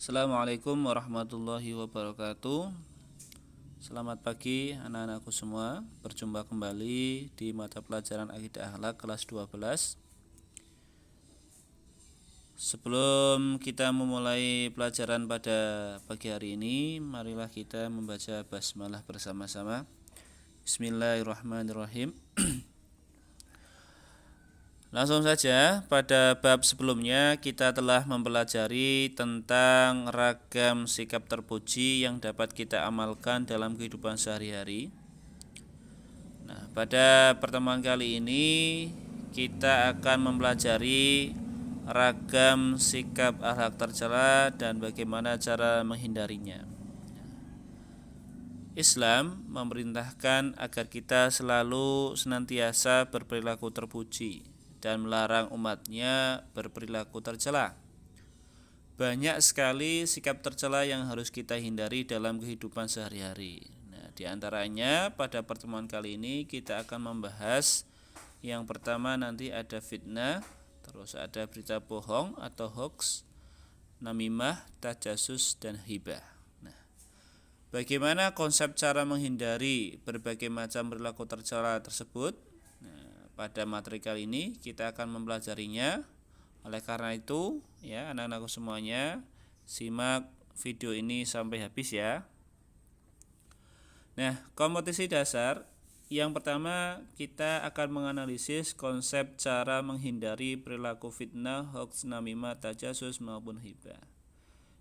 Assalamualaikum warahmatullahi wabarakatuh. Selamat pagi anak-anakku semua. Berjumpa kembali di mata pelajaran Akidah Akhlak kelas 12. Sebelum kita memulai pelajaran pada pagi hari ini, marilah kita membaca basmalah bersama-sama. Bismillahirrahmanirrahim. Langsung saja, pada bab sebelumnya kita telah mempelajari tentang ragam sikap terpuji yang dapat kita amalkan dalam kehidupan sehari-hari. Nah, pada pertemuan kali ini kita akan mempelajari ragam sikap akhlak tercela dan bagaimana cara menghindarinya. Islam memerintahkan agar kita selalu senantiasa berperilaku terpuji dan melarang umatnya berperilaku tercela. Banyak sekali sikap tercela yang harus kita hindari dalam kehidupan sehari-hari. Nah, di antaranya pada pertemuan kali ini kita akan membahas yang pertama nanti ada fitnah, terus ada berita bohong atau hoax, namimah, tajasus, dan hibah. Nah, bagaimana konsep cara menghindari berbagai macam perilaku tercela tersebut? Pada materi kali ini kita akan mempelajarinya. Oleh karena itu, ya anak-anakku semuanya, simak video ini sampai habis ya. Nah, kompetisi dasar yang pertama kita akan menganalisis konsep cara menghindari perilaku fitnah, hoax, namimah, tajasus maupun hibah.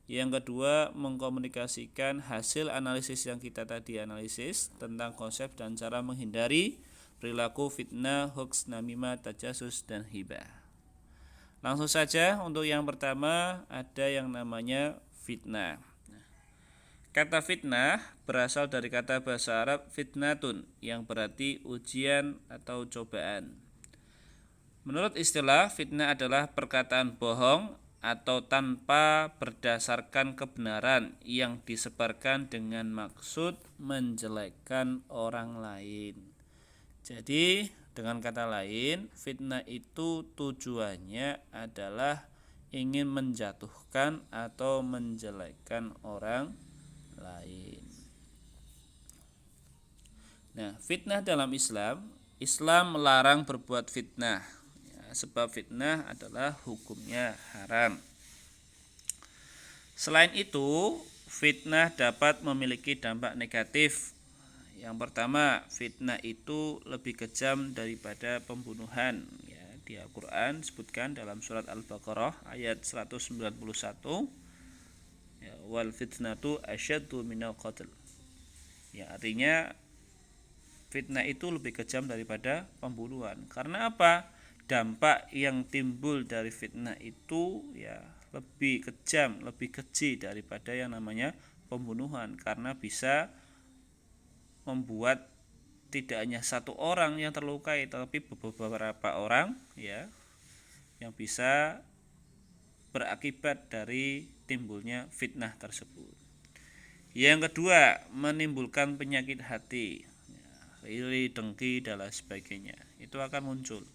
Yang kedua, mengkomunikasikan hasil analisis yang kita tadi analisis tentang konsep dan cara menghindari perilaku fitnah, hoax, namimah, tajasus, dan hibah. Langsung saja untuk yang pertama ada yang namanya fitnah. Kata fitnah berasal dari kata bahasa Arab fitnatun yang berarti ujian atau cobaan. Menurut istilah, fitnah adalah perkataan bohong atau tanpa berdasarkan kebenaran yang disebarkan dengan maksud menjelekkan orang lain. Jadi dengan kata lain, fitnah itu tujuannya adalah ingin menjatuhkan atau menjelekkan orang lain. Nah, fitnah dalam Islam, Islam melarang berbuat fitnah, ya, sebab fitnah adalah hukumnya haram. Selain itu, fitnah dapat memiliki dampak negatif. Yang pertama, fitnah itu lebih kejam daripada pembunuhan. Ya, di Al-Quran disebutkan dalam surat Al-Baqarah ayat 191, ya, wal fitnatu asyaddu minal qatl. Ya, artinya fitnah itu lebih kejam daripada pembunuhan. Karena apa? Dampak yang timbul dari fitnah itu ya lebih kejam, lebih keji daripada yang namanya pembunuhan, karena bisa membuat tidak hanya satu orang yang terlukai, tapi beberapa orang ya yang bisa berakibat dari timbulnya fitnah tersebut. Yang kedua, menimbulkan penyakit hati, iri, dengki, dan lain sebagainya. Itu akan muncul.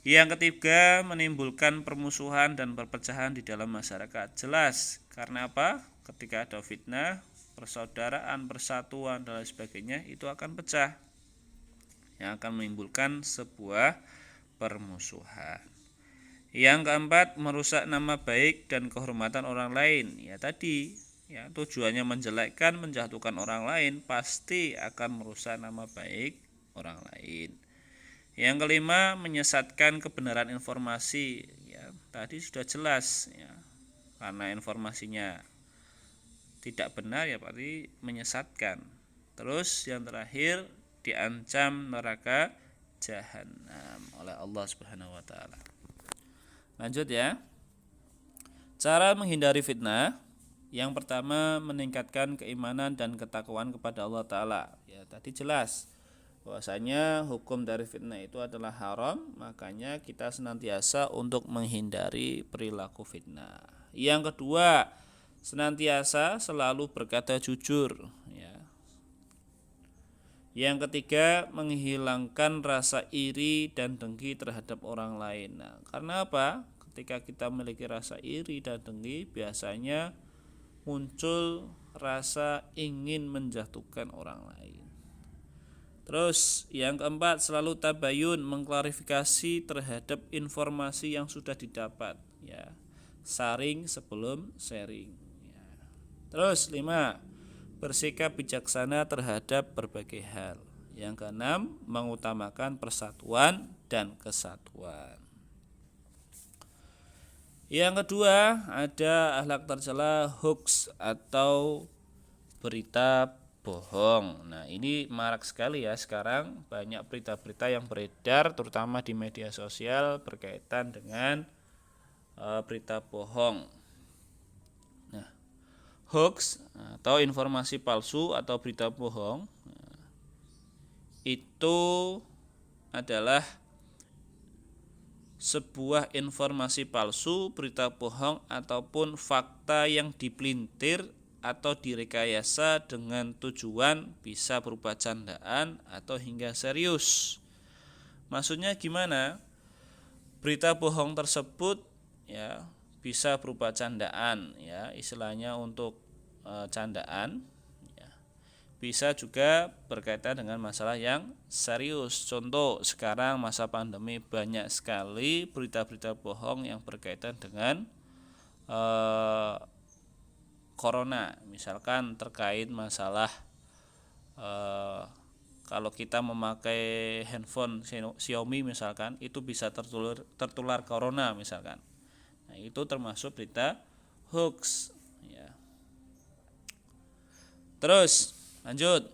Yang ketiga, menimbulkan permusuhan dan perpecahan di dalam masyarakat. Jelas, karena apa? Ketika ada fitnah, persaudaraan, persatuan, dan lain sebagainya itu akan pecah, yang akan menimbulkan sebuah permusuhan. Yang keempat, merusak nama baik dan kehormatan orang lain. Ya tadi, ya tujuannya menjelekkan, menjatuhkan orang lain, pasti akan merusak nama baik orang lain. Yang kelima, menyesatkan kebenaran informasi. Ya tadi sudah jelas, ya karena informasinya tidak benar ya berarti menyesatkan. Terus yang terakhir, diancam neraka jahanam oleh Allah Subhanahu wa taala. Lanjut ya. Cara menghindari fitnah. Yang pertama, meningkatkan keimanan dan ketakwaan kepada Allah taala. Ya, tadi jelas bahwasanya hukum dari fitnah itu adalah haram, makanya kita senantiasa untuk menghindari perilaku fitnah. Yang kedua, senantiasa selalu berkata jujur ya. Yang ketiga, menghilangkan rasa iri dan dengki terhadap orang lain. Nah, karena apa? Ketika kita memiliki rasa iri dan dengki, biasanya muncul rasa ingin menjatuhkan orang lain. Terus yang keempat, selalu tabayun, mengklarifikasi terhadap informasi yang sudah didapat, ya. Saring sebelum sharing, ya. Terus 5, bersikap bijaksana terhadap berbagai hal. Yang keenam, mengutamakan persatuan dan kesatuan. Yang kedua, ada akhlak tercela hoax atau berita bohong. Nah, ini marak sekali ya sekarang, banyak berita-berita yang beredar terutama di media sosial berkaitan dengan berita bohong. Nah, hoax atau informasi palsu atau berita bohong itu adalah sebuah informasi palsu, berita bohong ataupun fakta yang dipelintir atau direkayasa dengan tujuan bisa berupa candaan atau hingga serius. Maksudnya gimana? Berita bohong tersebut ya bisa berupa candaan, ya istilahnya untuk candaan, ya. Bisa juga berkaitan dengan masalah yang serius. Contoh, sekarang masa pandemi banyak sekali berita-berita bohong yang berkaitan dengan corona, misalkan terkait masalah kalau kita memakai handphone Xiaomi misalkan, itu bisa tertular corona misalkan. Nah, itu termasuk berita hoax, ya. Terus lanjut,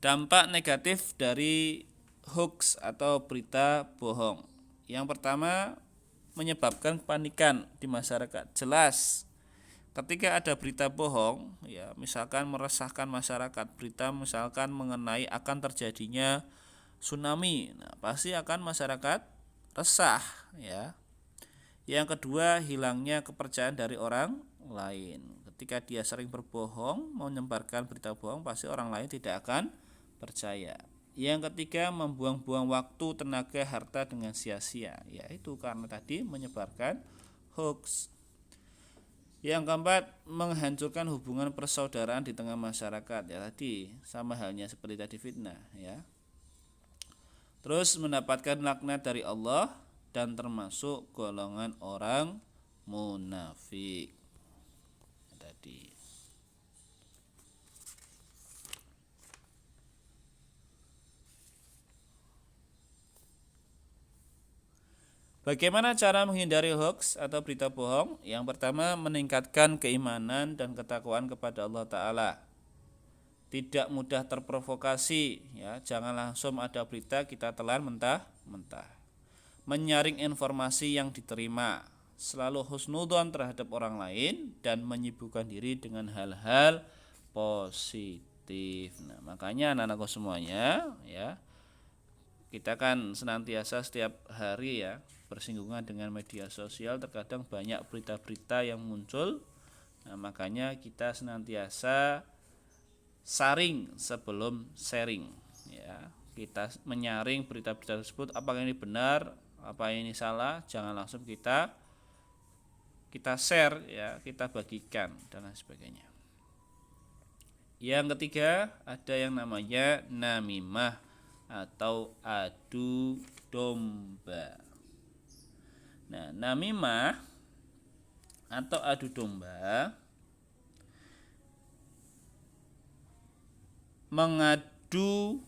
dampak negatif dari hoax atau berita bohong. Yang pertama, menyebabkan kepanikan di masyarakat. Jelas, ketika ada berita bohong, ya misalkan meresahkan masyarakat, berita misalkan mengenai akan terjadinya tsunami, nah pasti akan masyarakat resah, ya. Yang kedua, hilangnya kepercayaan dari orang lain. Ketika dia sering berbohong, menyebarkan berita bohong, pasti orang lain tidak akan percaya. Yang ketiga, membuang-buang waktu, tenaga, harta dengan sia-sia, yaitu karena tadi menyebarkan hoax. Yang keempat, menghancurkan hubungan persaudaraan di tengah masyarakat, ya tadi sama halnya seperti tadi fitnah, ya. Terus mendapatkan laknat dari Allah dan termasuk golongan orang munafik tadi. Bagaimana cara menghindari hoax atau berita bohong? Yang pertama, meningkatkan keimanan dan ketakwaan kepada Allah Ta'ala. Tidak mudah terprovokasi, ya. Jangan langsung ada berita kita telan mentah-mentah. Menyaring informasi yang diterima, selalu husnudon terhadap orang lain, dan menyibukkan diri dengan hal-hal positif. Nah, makanya anak-anakku semuanya, ya, kita kan senantiasa setiap hari ya bersinggungan dengan media sosial, terkadang banyak berita-berita yang muncul. Nah, makanya kita senantiasa saring sebelum sharing, ya. Kita menyaring berita-berita tersebut, apakah ini benar, apa ini salah, jangan langsung kita share, ya, kita bagikan dan lain sebagainya. Yang ketiga, ada yang namanya namimah atau adu domba. Nah, namimah atau adu domba mengadukan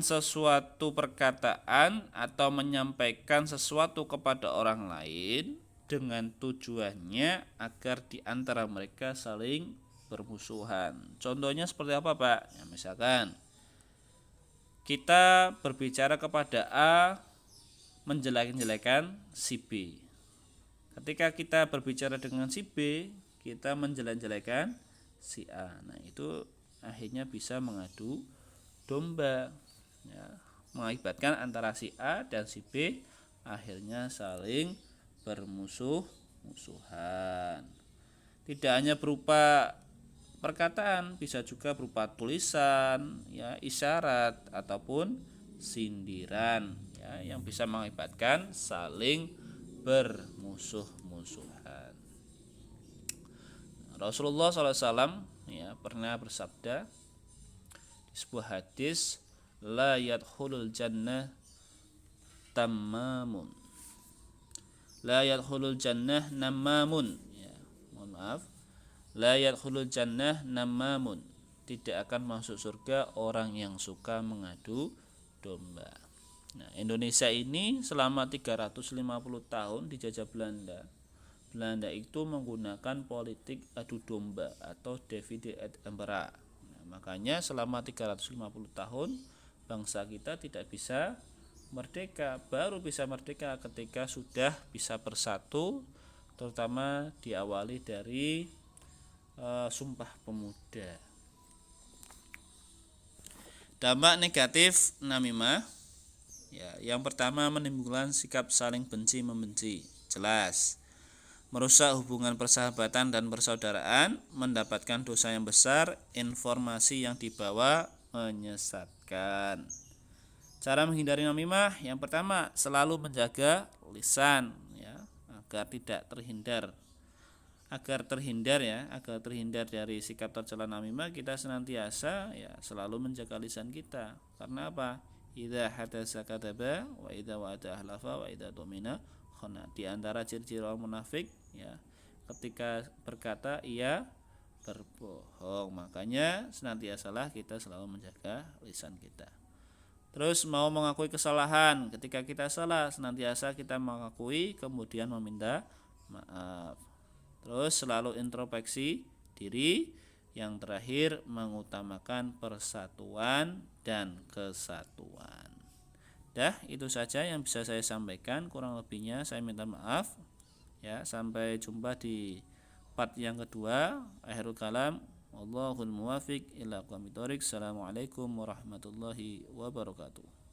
sesuatu perkataan atau menyampaikan sesuatu kepada orang lain dengan tujuannya agar di antara mereka saling bermusuhan. Contohnya seperti apa, Pak? Ya, misalkan kita berbicara kepada A menjelek-jelekan si B. Ketika kita berbicara dengan si B, kita menjelek-jelekan si A. Nah, itu akhirnya bisa mengadu domba, ya, mengakibatkan antara si A dan si B akhirnya saling bermusuh-musuhan. Tidak hanya berupa perkataan, bisa juga berupa tulisan, ya, isyarat ataupun sindiran, ya, yang bisa mengakibatkan saling bermusuh-musuhan. Rasulullah SAW ya pernah bersabda di sebuah hadis, la yadkhulul jannah tammamun, la yadkhulul jannah namamun, ya, mohon maaf, la yadkhulul jannah namamun, tidak akan masuk surga orang yang suka mengadu domba. Nah, Indonesia ini selama 350 tahun dijajah Belanda. Belanda itu menggunakan politik adu domba atau divide et impera. Nah, makanya selama 350 tahun bangsa kita tidak bisa merdeka. Baru bisa merdeka ketika sudah bisa bersatu, terutama diawali dari Sumpah Pemuda. Dampak negatif namimah, ya, yang pertama menimbulkan sikap saling benci membenci, jelas. Merusak hubungan persahabatan dan persaudaraan, mendapatkan dosa yang besar, informasi yang dibawa menyesatkan. Cara menghindari namimah, yang pertama selalu menjaga lisan, ya, agar terhindar dari sikap tercela namimah, kita senantiasa ya selalu menjaga lisan kita. Karena apa? Idza hadatsa kadzaba wa idza wa'ada ahlafa wa idza tumina khana. Di antara ciri-ciri orang munafik, ya, ketika berkata ia berbohong. Makanya senantiasalah kita selalu menjaga lisan kita. Terus mau mengakui kesalahan, ketika kita salah senantiasa kita mengakui kemudian meminta maaf. Terus selalu introspeksi diri. Yang terakhir mengutamakan persatuan dan kesatuan. Itu saja yang bisa saya sampaikan, kurang lebihnya saya minta maaf. Ya, sampai jumpa di part yang kedua. Akhirul kalam, wallahul muwafiq ila aqwamit thoriq. Assalamualaikum warahmatullahi wabarakatuh.